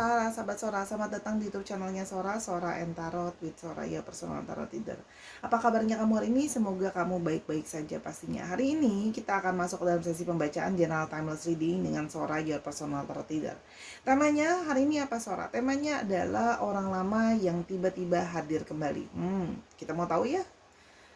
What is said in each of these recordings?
Sara, sahabat Sora, selamat datang di YouTube channelnya Sora, Sora and Tarot with Sora, ya personal tarot reader. Apa kabarnya kamu hari ini? Semoga kamu baik-baik saja pastinya. Hari ini kita akan masuk ke dalam sesi pembacaan General Timeless Reading dengan Sora, your personal tarot reader. Temanya hari ini apa Sora? Temanya adalah orang lama yang tiba-tiba hadir kembali. Kita mau tahu ya?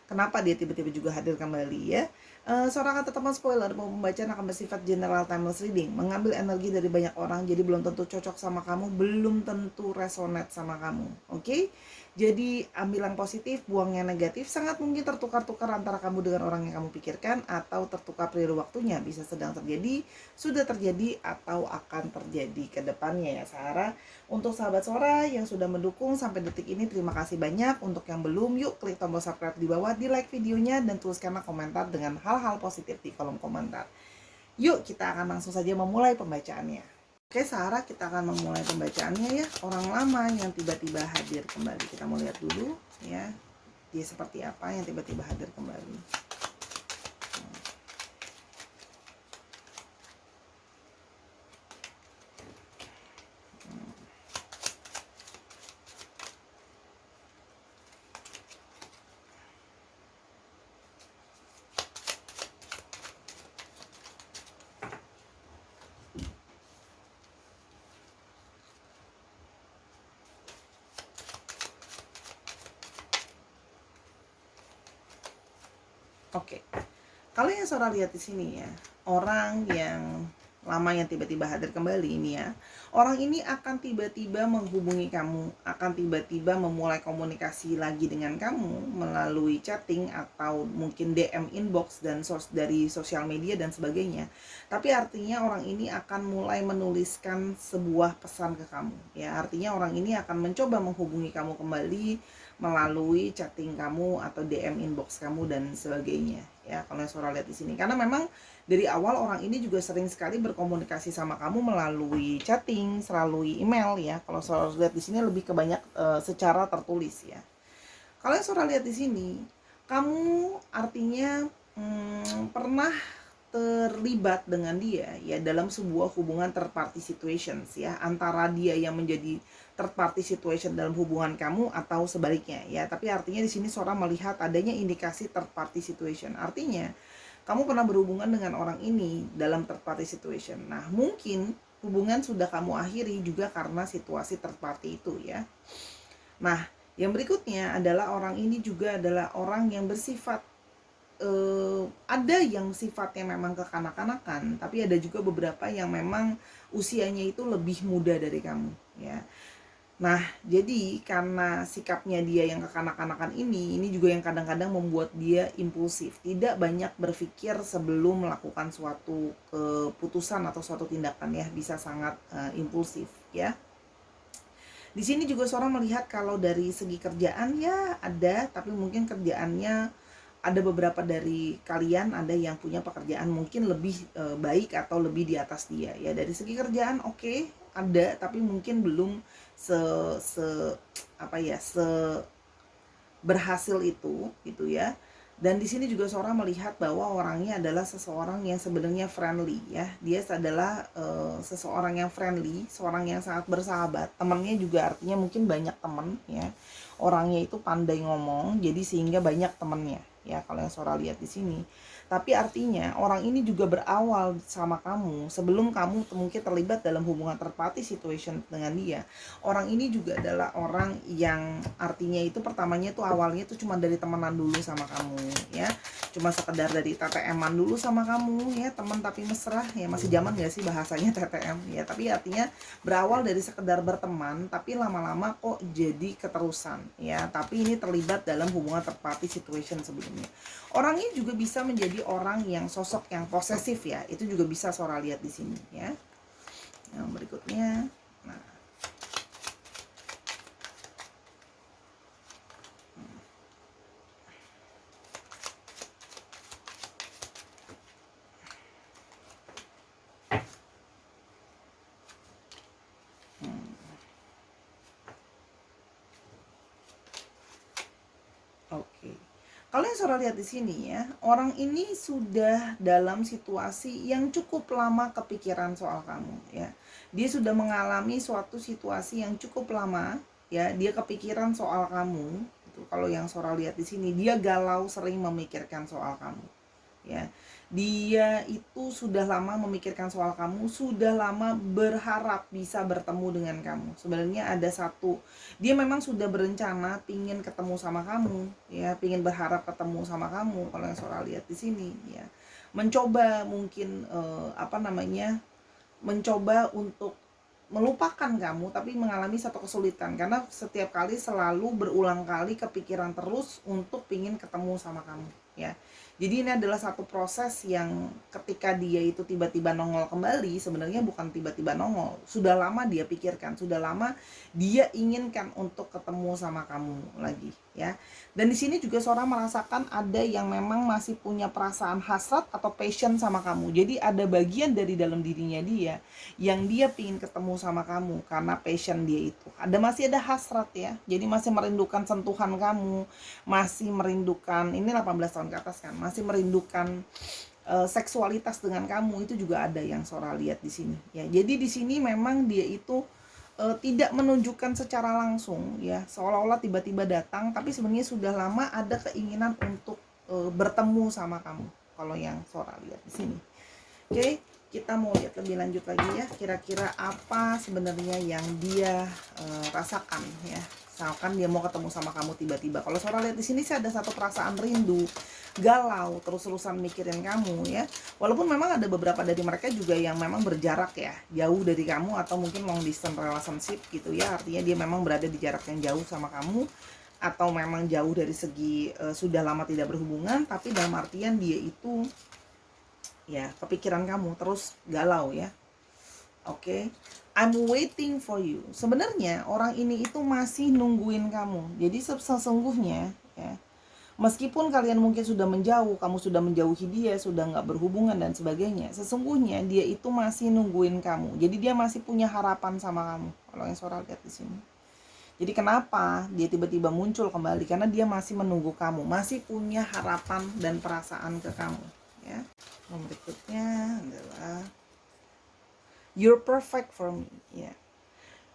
Kenapa dia tiba-tiba juga hadir kembali ya? Seorang kata teman spoiler, pembacaan akan bersifat general timeless reading, mengambil energi dari banyak orang, jadi belum tentu cocok sama kamu, belum tentu resonate sama kamu, oke? Jadi ambil yang positif, buang yang negatif. Sangat mungkin tertukar-tukar antara kamu dengan orang yang kamu pikirkan, atau tertukar periode waktunya, bisa sedang terjadi, sudah terjadi, atau akan terjadi ke depannya ya Sarah. Untuk sahabat Sora yang sudah mendukung sampai detik ini, terima kasih banyak. Untuk yang belum, yuk klik tombol subscribe di bawah, di like videonya, dan tuliskanlah komentar dengan hal-hal positif di kolom komentar. Yuk kita akan langsung saja memulai pembacaannya. Oke Sarah, kita akan memulai pembacaannya ya. Orang lama yang tiba-tiba hadir kembali. Kita mau lihat dulu ya, dia seperti apa yang tiba-tiba hadir kembali. Oke. Kalau yang Sora lihat di sini ya, orang yang lama yang tiba-tiba hadir kembali ini ya, orang ini akan tiba-tiba menghubungi kamu, akan tiba-tiba memulai komunikasi lagi dengan kamu melalui chatting atau mungkin DM inbox dan source dari sosial media dan sebagainya. Tapi artinya orang ini akan mulai menuliskan sebuah pesan ke kamu ya. Artinya orang ini akan mencoba menghubungi kamu kembali melalui chatting kamu atau DM inbox kamu dan sebagainya ya, kalau yang Sora lihat di sini. Karena memang dari awal orang ini juga sering sekali berkomunikasi sama kamu melalui chatting, melalui email ya. Kalau Sora lihat di sini lebih ke banyak secara tertulis ya. Kalau yang Sora lihat di sini, kamu artinya pernah terlibat dengan dia ya dalam sebuah hubungan third party situations ya, antara dia yang menjadi third party situation dalam hubungan kamu atau sebaliknya ya. Tapi artinya di sini seorang melihat adanya indikasi third party situation. Artinya kamu pernah berhubungan dengan orang ini dalam third party situation. Nah, mungkin hubungan sudah kamu akhiri juga karena situasi third party itu ya. Nah, yang berikutnya adalah orang ini juga adalah orang yang bersifat ada yang sifatnya memang kekanak-kanakan, tapi ada juga beberapa yang memang usianya itu lebih muda dari kamu ya. Nah, jadi karena sikapnya dia yang kekanak-kanakan ini juga yang kadang-kadang membuat dia impulsif, tidak banyak berpikir sebelum melakukan suatu keputusan atau suatu tindakan ya, bisa sangat impulsif ya. Di sini juga seorang melihat kalau dari segi kerjaan ya ada, tapi mungkin kerjaannya ada beberapa dari kalian ada yang punya pekerjaan mungkin lebih baik atau lebih di atas dia ya. Dari segi kerjaan oke, ada, tapi mungkin belum se berhasil itu gitu ya. Dan di sini juga seorang melihat bahwa orangnya adalah seseorang yang sebenarnya friendly ya. Dia adalah seseorang yang friendly, seorang yang sangat bersahabat. Temannya juga artinya mungkin banyak teman ya. Orangnya itu pandai ngomong, jadi sehingga banyak temannya ya, kalau yang Sora lihat di sini. Tapi artinya orang ini juga berawal sama kamu sebelum kamu mungkin terlibat dalam hubungan third party situation dengan dia. Orang ini juga adalah orang yang artinya itu pertamanya itu awalnya itu cuma dari temenan dulu sama kamu ya, cuma sekedar dari TTM-an dulu sama kamu ya, teman tapi mesra ya. Masih zaman gak sih bahasanya TTM ya, tapi artinya berawal dari sekedar berteman tapi lama-lama kok jadi keterusan ya. Tapi ini terlibat dalam hubungan third party situation sebelumnya. Orangnya juga bisa menjadi orang yang sosok yang posesif ya, itu juga bisa Sora lihat di sini ya. Yang berikutnya, nah oke. Kalau yang Sora lihat di sini ya, orang ini sudah dalam situasi yang cukup lama kepikiran soal kamu ya. Dia sudah mengalami suatu situasi yang cukup lama ya, dia kepikiran soal kamu. Itu kalau yang Sora lihat di sini, dia galau sering memikirkan soal kamu ya. Dia itu sudah lama memikirkan soal kamu, sudah lama berharap bisa bertemu dengan kamu. Sebenarnya ada satu, dia memang sudah berencana pingin ketemu sama kamu ya, pingin berharap ketemu sama kamu kalau yang Sora lihat di sini ya. Mencoba mungkin mencoba untuk melupakan kamu, tapi mengalami satu kesulitan karena setiap kali selalu berulang kali kepikiran terus untuk pingin ketemu sama kamu ya. Jadi ini adalah satu proses yang ketika dia itu tiba-tiba nongol kembali, sebenarnya bukan tiba-tiba nongol, sudah lama dia pikirkan, sudah lama dia inginkan untuk ketemu sama kamu lagi ya. Dan di sini juga Sora merasakan ada yang memang masih punya perasaan hasrat atau passion sama kamu. Jadi ada bagian dari dalam dirinya dia yang dia pingin ketemu sama kamu karena passion dia itu. Masih ada hasrat ya. Jadi masih merindukan sentuhan kamu, masih merindukan, ini 18 tahun ke atas kan, masih merindukan seksualitas dengan kamu, itu juga ada yang Sora lihat di sini ya. Jadi di sini memang dia itu tidak menunjukkan secara langsung ya, seolah-olah tiba-tiba datang, tapi sebenarnya sudah lama ada keinginan untuk bertemu sama kamu kalau yang Sora lihat di sini. Oke, kita mau lihat lebih lanjut lagi ya, kira-kira apa sebenarnya yang dia rasakan ya. Misalkan dia mau ketemu sama kamu tiba-tiba. Kalau Sora lihat di sini sih ada satu perasaan rindu, galau, terus-terusan mikirin kamu ya. Walaupun memang ada beberapa dari mereka juga yang memang berjarak ya, jauh dari kamu, atau mungkin long distance relationship gitu ya. Artinya dia memang berada di jarak yang jauh sama kamu, atau memang jauh dari segi sudah lama tidak berhubungan, tapi dalam artian dia itu ya kepikiran kamu, terus galau ya. Oke, I'm waiting for you. Sebenarnya orang ini itu masih nungguin kamu. Jadi sesungguhnya ya, meskipun kalian mungkin sudah menjauh, kamu sudah menjauhi dia, sudah nggak berhubungan dan sebagainya, sesungguhnya dia itu masih nungguin kamu. Jadi dia masih punya harapan sama kamu. Kalau yang Sora lihat di sini. Jadi kenapa dia tiba-tiba muncul kembali? Karena dia masih menunggu kamu, masih punya harapan dan perasaan ke kamu ya. Yang berikutnya adalah you're perfect for me ya.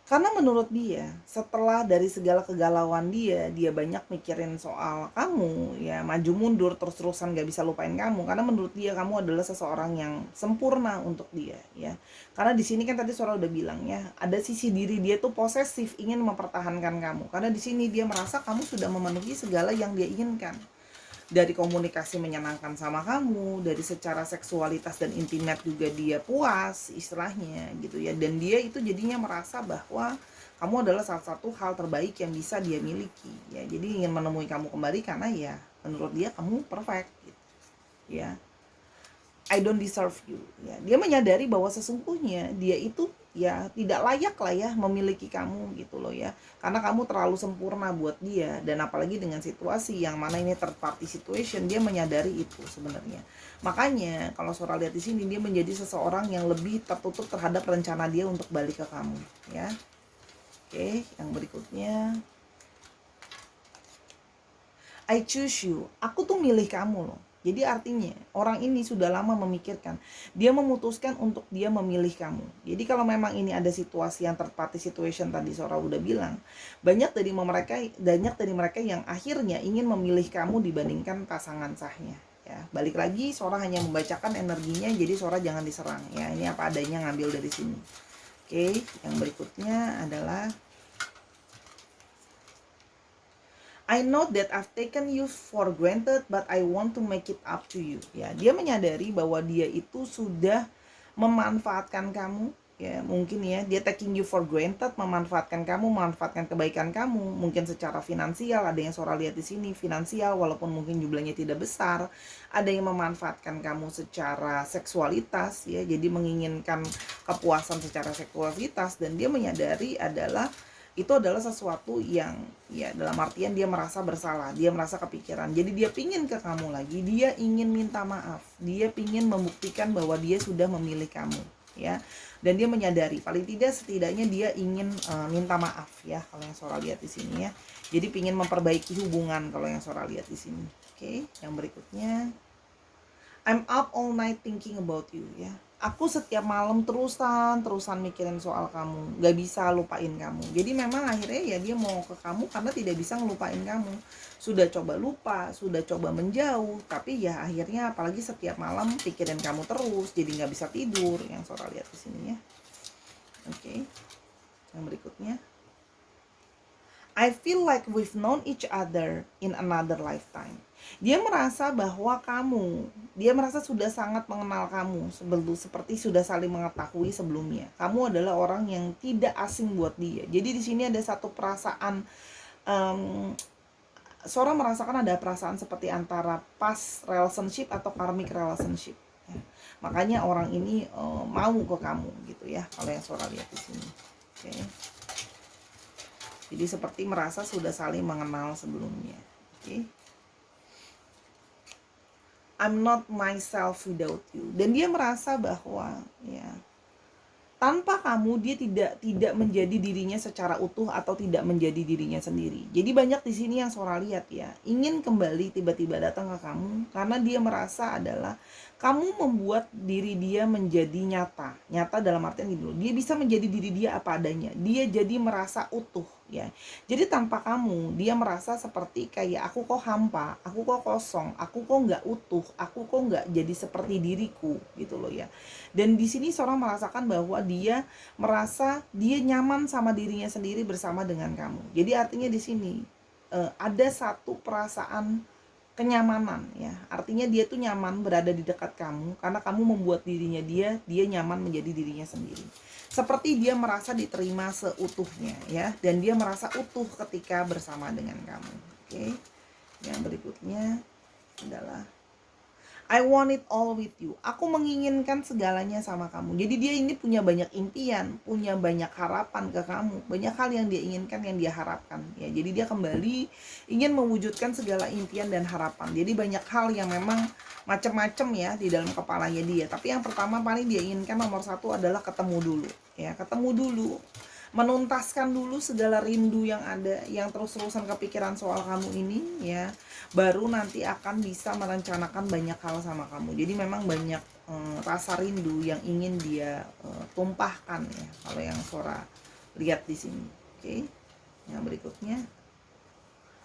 Karena menurut dia, setelah dari segala kegalauan dia banyak mikirin soal kamu ya, maju mundur terus-terusan gak bisa lupain kamu. Karena menurut dia kamu adalah seseorang yang sempurna untuk dia ya. Karena di sini kan tadi Sora udah bilang ya, ada sisi diri dia tuh posesif, ingin mempertahankan kamu. Karena di sini dia merasa kamu sudah memenuhi segala yang dia inginkan. Dari komunikasi menyenangkan sama kamu, dari secara seksualitas dan intimate juga dia puas istilahnya gitu ya. Dan dia itu jadinya merasa bahwa kamu adalah salah satu hal terbaik yang bisa dia miliki ya. Jadi ingin menemui kamu kembali karena ya menurut dia kamu perfect gitu ya. I don't deserve you ya. Dia menyadari bahwa sesungguhnya dia itu ya tidak layak lah ya memiliki kamu gitu loh ya, karena kamu terlalu sempurna buat dia. Dan apalagi dengan situasi yang mana ini third party situation, dia menyadari itu sebenarnya. Makanya kalau Sora lihat di sini, dia menjadi seseorang yang lebih tertutup terhadap rencana dia untuk balik ke kamu ya. Oke, yang berikutnya, I choose you, aku tuh milih kamu loh. Jadi artinya orang ini sudah lama memikirkan, dia memutuskan untuk dia memilih kamu. Jadi kalau memang ini ada situasi yang third party situation tadi Sora udah bilang, banyak dari mereka yang akhirnya ingin memilih kamu dibandingkan pasangan sahnya ya. Balik lagi, Sora hanya membacakan energinya, jadi Sora jangan diserang ya. Ini apa adanya, ngambil dari sini. Oke, yang berikutnya adalah I know that I've taken you for granted, but I want to make it up to you. Ya, dia menyadari bahwa dia itu sudah memanfaatkan kamu. Ya, mungkin ya, dia taking you for granted, memanfaatkan kamu, memanfaatkan kebaikan kamu, mungkin secara finansial. Ada yang Sora lihat di sini finansial, walaupun mungkin jumlahnya tidak besar. Ada yang memanfaatkan kamu secara seksualitas, ya, jadi menginginkan kepuasan secara seksualitas, dan dia menyadari itu adalah sesuatu yang ya dalam artian dia merasa bersalah, dia merasa kepikiran. Jadi dia pingin ke kamu lagi, dia ingin minta maaf, dia pingin membuktikan bahwa dia sudah memilih kamu ya. Dan dia menyadari paling tidak setidaknya dia ingin minta maaf ya, kalau yang Sora lihat di sini ya. Jadi pingin memperbaiki hubungan kalau yang Sora lihat di sini. Oke, yang berikutnya, I'm up all night thinking about you, ya. Aku setiap malam terusan mikirin soal kamu, gak bisa lupain kamu. Jadi memang akhirnya ya dia mau ke kamu karena tidak bisa ngelupain kamu. Sudah coba lupa, sudah coba menjauh, tapi ya akhirnya apalagi setiap malam pikirin kamu terus, jadi gak bisa tidur. Yang Sora lihat di sini ya. Oke, yang berikutnya, I feel like we've known each other in another lifetime. Dia merasa bahwa dia merasa sudah sangat mengenal kamu, seperti sudah saling mengetahui sebelumnya. Kamu adalah orang yang tidak asing buat dia. Jadi di sini ada satu perasaan, Sora merasakan ada perasaan seperti antara past relationship atau karmic relationship. Ya. Makanya orang ini mau ke kamu gitu ya, kalau yang Sora lihat di sini. Oke. Jadi seperti merasa sudah saling mengenal sebelumnya. Oke. I'm not myself without you. Dan dia merasa bahwa ya tanpa kamu dia tidak menjadi dirinya secara utuh atau tidak menjadi dirinya sendiri. Jadi banyak di sini yang Sora lihat ya, ingin kembali tiba-tiba datang ke kamu karena dia merasa adalah kamu membuat diri dia menjadi nyata. Nyata dalam artian gitu. Dia bisa menjadi diri dia apa adanya. Dia jadi merasa utuh ya. Jadi tanpa kamu dia merasa seperti kayak aku kok hampa, aku kok kosong, aku kok nggak utuh, aku kok nggak jadi seperti diriku gitu loh ya. Dan di sini seorang merasakan bahwa dia merasa dia nyaman sama dirinya sendiri bersama dengan kamu. Jadi artinya di sini ada satu perasaan kenyamanan ya. Artinya dia tuh nyaman berada di dekat kamu karena kamu membuat dirinya dia nyaman menjadi dirinya sendiri. Seperti dia merasa diterima seutuhnya ya, dan dia merasa utuh ketika bersama dengan kamu. Oke. Yang berikutnya adalah I want it all with you. Aku menginginkan segalanya sama kamu. Jadi dia ini punya banyak impian, punya banyak harapan ke kamu. Banyak hal yang dia inginkan, yang dia harapkan. Ya, jadi dia kembali ingin mewujudkan segala impian dan harapan. Jadi banyak hal yang memang macam-macam ya di dalam kepalanya dia. Tapi yang pertama paling dia inginkan nomor satu adalah ketemu dulu. Ya, ketemu dulu. Menuntaskan dulu segala rindu yang ada, yang terus-terusan kepikiran soal kamu ini ya, baru nanti akan bisa merencanakan banyak hal sama kamu. Jadi memang banyak rasa rindu yang ingin dia tumpahkan ya, kalau yang Sora lihat di sini. Oke. Yang berikutnya,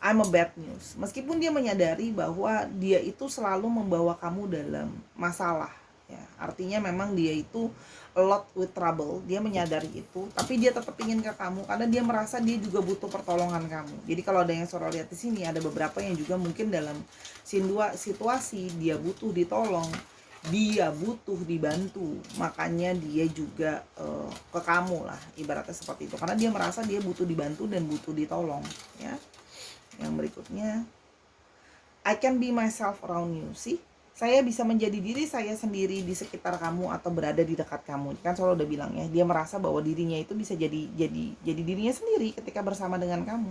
I'm a bad news. Meskipun dia menyadari bahwa dia itu selalu membawa kamu dalam masalah ya. Artinya memang dia itu a lot with trouble. Dia menyadari itu, tapi dia tetap ingin ke kamu karena dia merasa dia juga butuh pertolongan kamu. Jadi kalau ada yang Sora lihat di sini, ada beberapa yang juga mungkin dalam situasi dia butuh ditolong, dia butuh dibantu, makanya dia juga ke kamu lah, ibaratnya seperti itu. Karena dia merasa dia butuh dibantu dan butuh ditolong ya. Yang berikutnya, I can be myself around you. See, saya bisa menjadi diri saya sendiri di sekitar kamu atau berada di dekat kamu. Kan Solo udah bilang ya, dia merasa bahwa dirinya itu bisa jadi dirinya sendiri ketika bersama dengan kamu.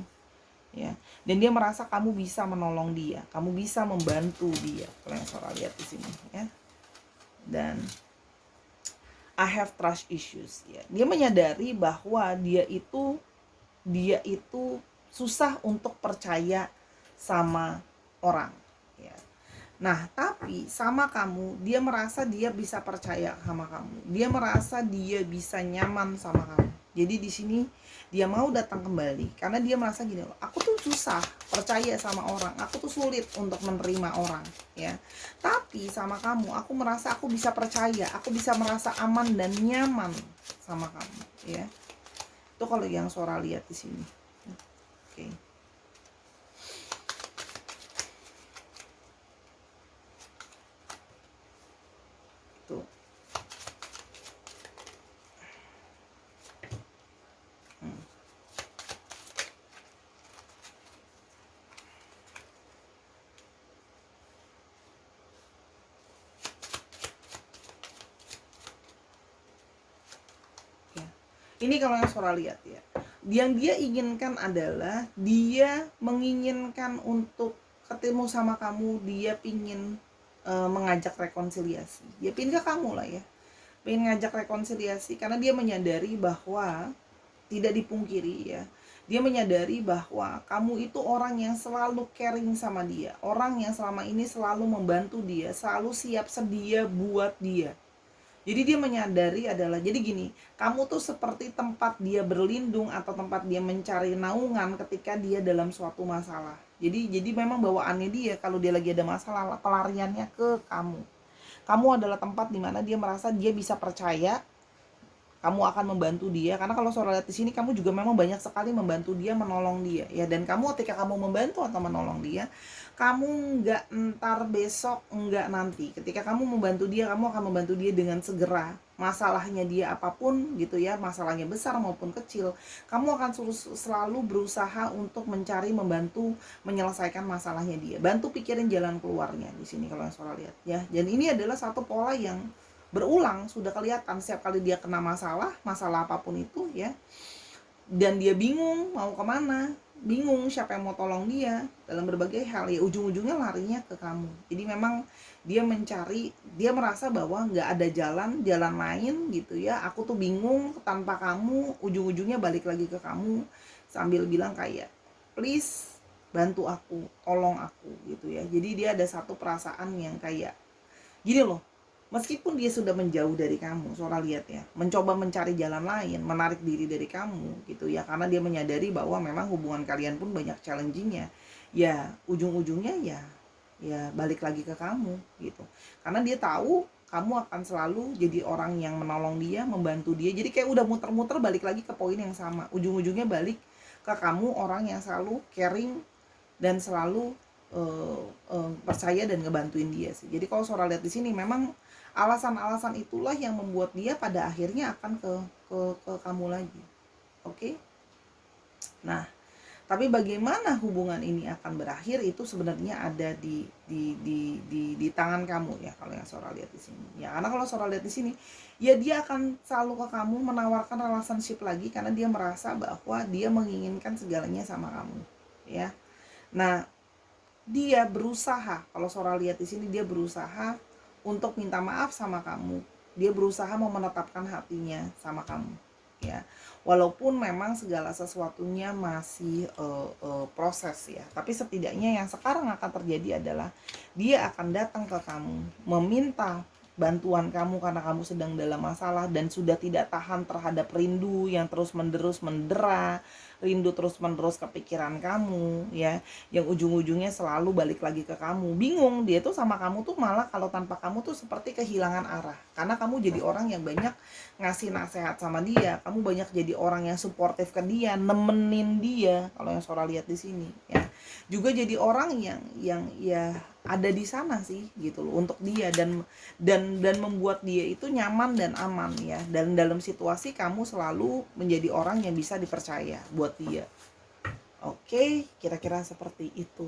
Ya. Dan dia merasa kamu bisa menolong dia, kamu bisa membantu dia. Kalau yang Solo lihat di sini ya. Dan I have trust issues ya. Dia menyadari bahwa dia itu susah untuk percaya sama orang ya. Nah, tapi sama kamu, dia merasa dia bisa percaya sama kamu. Dia merasa dia bisa nyaman sama kamu. Jadi di sini dia mau datang kembali karena dia merasa gini loh, aku tuh susah percaya sama orang, aku tuh sulit untuk menerima orang ya. Tapi sama kamu, aku merasa aku bisa percaya, aku bisa merasa aman dan nyaman sama kamu ya. Itu kalau yang Sora lihat di sini. Oke. Tuh. Ya. Ini kalau yang Sora lihat ya. Yang dia inginkan adalah dia menginginkan untuk ketemu sama kamu, dia pingin mengajak rekonsiliasi. Dia pingin ke kamu lah ya, pengen ngajak rekonsiliasi karena dia menyadari bahwa tidak dipungkiri ya, Dia menyadari bahwa kamu itu orang yang selalu caring sama dia, orang yang selama ini selalu membantu dia, selalu siap sedia buat dia. Jadi dia menyadari adalah, jadi gini, kamu tuh seperti tempat dia berlindung atau tempat dia mencari naungan ketika dia dalam suatu masalah. Jadi memang bawaannya dia kalau dia lagi ada masalah, pelariannya ke kamu. Kamu adalah tempat di mana dia merasa dia bisa percaya kamu akan membantu dia, karena kalau Saudara lihat di sini kamu juga memang banyak sekali membantu dia, menolong dia ya. Dan kamu ketika kamu membantu atau menolong dia, kamu nggak entar besok, nggak nanti, ketika kamu membantu dia, kamu akan membantu dia dengan segera. Masalahnya dia apapun gitu ya, masalahnya besar maupun kecil, kamu akan selalu berusaha untuk mencari, membantu menyelesaikan masalahnya dia, bantu pikirin jalan keluarnya di sini kalau yang Saudara lihat ya. Dan ini adalah satu pola yang berulang, sudah kelihatan setiap kali dia kena masalah apapun itu ya, dan dia bingung mau kemana, bingung siapa yang mau tolong dia dalam berbagai hal ya, ujung-ujungnya larinya ke kamu. Jadi memang dia mencari, dia merasa bahwa nggak ada jalan lain gitu ya, aku tuh bingung tanpa kamu, ujung-ujungnya balik lagi ke kamu sambil bilang kayak, please bantu aku, tolong aku gitu ya. Jadi dia ada satu perasaan yang kayak gini loh, meskipun dia sudah menjauh dari kamu, Sora lihat ya, mencoba mencari jalan lain, menarik diri dari kamu gitu ya, karena dia menyadari bahwa memang hubungan kalian pun banyak challengingnya ya, ujung-ujungnya ya balik lagi ke kamu gitu, karena dia tahu kamu akan selalu jadi orang yang menolong dia, membantu dia. Jadi kayak udah muter-muter balik lagi ke poin yang sama, ujung-ujungnya balik ke kamu, orang yang selalu caring dan selalu percaya dan ngebantuin dia sih. Jadi kalau Sora lihat di sini memang alasan-alasan itulah yang membuat dia pada akhirnya akan ke kamu lagi. Oke? Nah, tapi bagaimana hubungan ini akan berakhir itu sebenarnya ada di tangan kamu ya, kalau yang Sora lihat di sini. Ya, karena kalau Sora lihat di sini, ya dia akan selalu ke kamu menawarkan relationship lagi karena dia merasa bahwa dia menginginkan segalanya sama kamu, ya. Nah, dia berusaha, kalau Sora lihat di sini, dia berusaha untuk minta maaf sama kamu. Dia berusaha mau menetapkan hatinya sama kamu, ya. Walaupun memang segala sesuatunya masih proses ya, tapi setidaknya yang sekarang akan terjadi adalah dia akan datang ke kamu, meminta bantuan kamu karena kamu sedang dalam masalah dan sudah tidak tahan terhadap rindu yang terus menerus mendera, rindu terus menerus kepikiran kamu ya, yang ujung-ujungnya selalu balik lagi ke kamu. Bingung dia tuh sama kamu tuh, malah kalau tanpa kamu tuh seperti kehilangan arah, karena kamu jadi orang yang banyak ngasih nasihat sama dia, kamu banyak jadi orang yang suportif ke dia, nemenin dia kalau yang Sora lihat di sini ya. Juga jadi orang yang ya ada di sana sih gitu loh untuk dia, dan membuat dia itu nyaman dan aman ya, dan dalam situasi kamu selalu menjadi orang yang bisa dipercaya buat dia. Oke, kira-kira seperti itu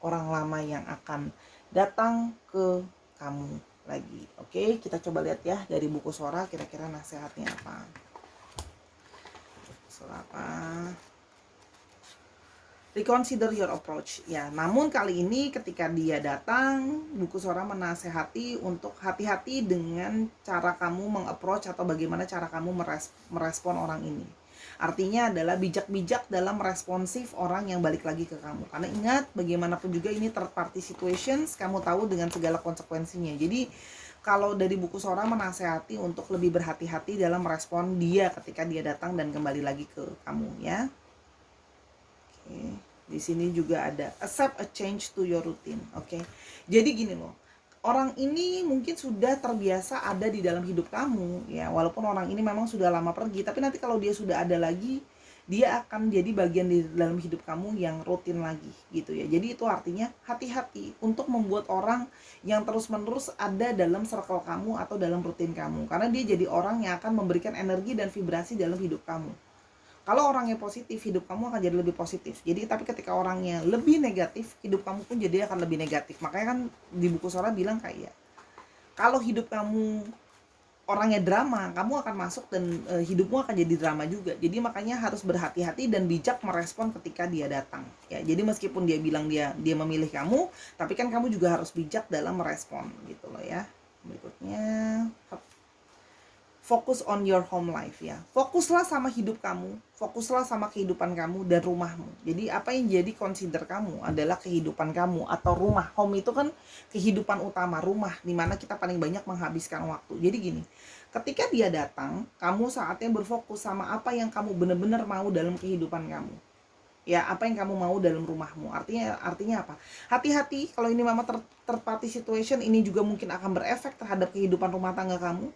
orang lama yang akan datang ke kamu lagi. Oke, kita coba lihat ya dari buku Sora kira-kira nasihatnya apa. Sora apa? Reconsider your approach ya. Namun kali ini ketika dia datang, buku Sora menasehati untuk hati-hati dengan cara kamu mengapproach atau bagaimana cara kamu merespon orang ini. Artinya adalah bijak-bijak dalam responsif orang yang balik lagi ke kamu. Karena ingat, bagaimanapun juga ini third party situations, kamu tahu dengan segala konsekuensinya. Jadi kalau dari buku Sora menasehati untuk lebih berhati-hati dalam merespon dia ketika dia datang dan kembali lagi ke kamu ya. Di sini juga ada accept a change to your routine. Oke. Jadi gini loh, orang ini mungkin sudah terbiasa ada di dalam hidup kamu ya, walaupun orang ini memang sudah lama pergi, tapi nanti kalau dia sudah ada lagi, dia akan jadi bagian di dalam hidup kamu yang rutin lagi gitu ya. Jadi itu artinya hati-hati untuk membuat orang yang terus-menerus ada dalam circle kamu atau dalam rutin kamu, karena dia jadi orang yang akan memberikan energi dan vibrasi dalam hidup kamu. Kalau orangnya positif, hidup kamu akan jadi lebih positif. Jadi tapi ketika orangnya lebih negatif, hidup kamu pun jadi akan lebih negatif. Makanya kan di buku Sora bilang kayak, kalau hidup kamu orangnya drama, kamu akan masuk dan hidupmu akan jadi drama juga. Jadi makanya harus berhati-hati dan bijak merespon ketika dia datang. Ya, jadi meskipun dia bilang dia memilih kamu, tapi kan kamu juga harus bijak dalam merespon gitu loh ya. Berikutnya, Fokus on your home life ya. Fokuslah sama hidup kamu, fokuslah sama kehidupan kamu dan rumahmu. Jadi apa yang jadi consider kamu adalah kehidupan kamu atau rumah. Home itu kan kehidupan utama, rumah dimana kita paling banyak menghabiskan waktu. Jadi gini, ketika dia datang, kamu saatnya berfokus sama apa yang kamu benar-benar mau dalam kehidupan kamu. Ya, apa yang kamu mau dalam rumahmu. Artinya apa? Hati-hati kalau ini mama third party situation, ini juga mungkin akan berefek terhadap kehidupan rumah tangga kamu.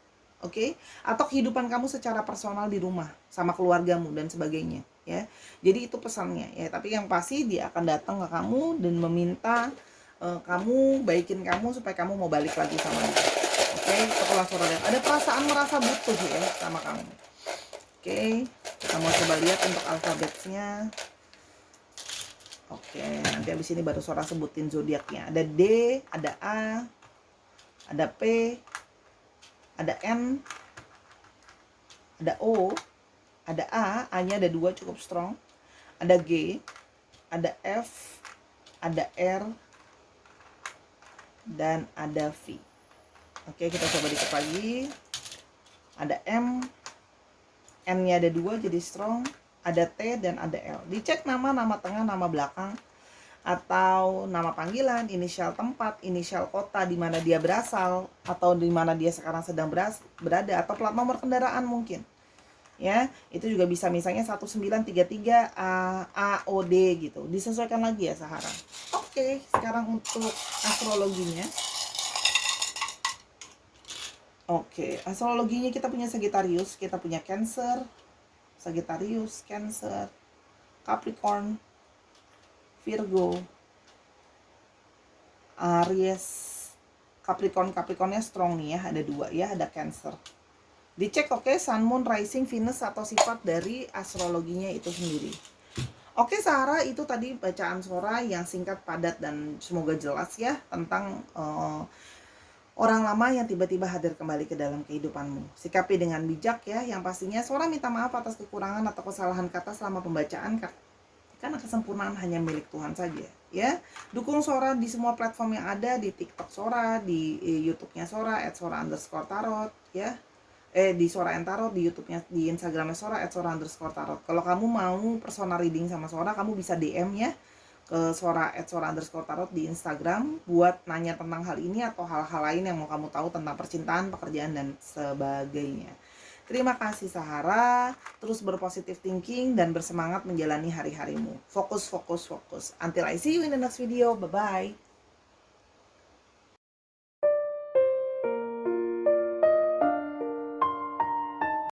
Oke, atau kehidupan kamu secara personal di rumah sama keluargamu dan sebagainya ya. Jadi itu pesannya ya, tapi yang pasti dia akan datang ke kamu dan meminta kamu baikin kamu supaya kamu mau balik lagi sama dia. Oke, setelah suara ada perasaan merasa butuh ya sama kamu. Oke, kita mau coba lihat untuk alfabetnya. Oke, nanti habis ini baru suara sebutin zodiaknya. Ada D, ada A, ada P, ada N, ada O, ada A-nya ada 2 cukup strong, ada G, ada F, ada R, dan ada V. Oke, kita coba dikit lagi. Ada M, N-nya ada 2 jadi strong, ada T dan ada L. Dicek nama tengah, nama belakang, atau nama panggilan, inisial tempat, inisial kota di mana dia berasal, atau di mana dia sekarang sedang berada, atau plat nomor kendaraan mungkin. Ya, itu juga bisa misalnya 1933 AOD gitu. Disesuaikan lagi ya Sahara. Oke, sekarang untuk astrologinya. Oke, astrologinya kita punya Sagittarius, kita punya Cancer, Sagittarius, Cancer, Capricorn, Virgo, Aries, Capricornnya strong nih ya, ada 2 ya, ada Cancer. Dicek oke, Sun, Moon, Rising, Venus atau sifat dari astrologinya itu sendiri. Oke Sarah, itu tadi bacaan Sora yang singkat, padat, dan semoga jelas ya tentang orang lama yang tiba-tiba hadir kembali ke dalam kehidupanmu. Sikapi dengan bijak ya, yang pastinya Sora minta maaf atas kekurangan atau kesalahan kata selama pembacaan, karena kesempurnaan hanya milik Tuhan saja ya. Dukung Sora di semua platform yang ada, di TikTok Sora, di YouTube-nya Sora @sora_tarot ya. Di Sora and Tarot, di YouTube-nya, di Instagram-nya Sora @sora_tarot. Kalau kamu mau personal reading sama Sora, kamu bisa DM ya ke Sora @sora_tarot di Instagram buat nanya tentang hal ini atau hal-hal lain yang mau kamu tahu tentang percintaan, pekerjaan, dan sebagainya. Terima kasih Sahara, terus berpositif thinking dan bersemangat menjalani hari-harimu. Fokus. Until I see you in the next video, bye-bye.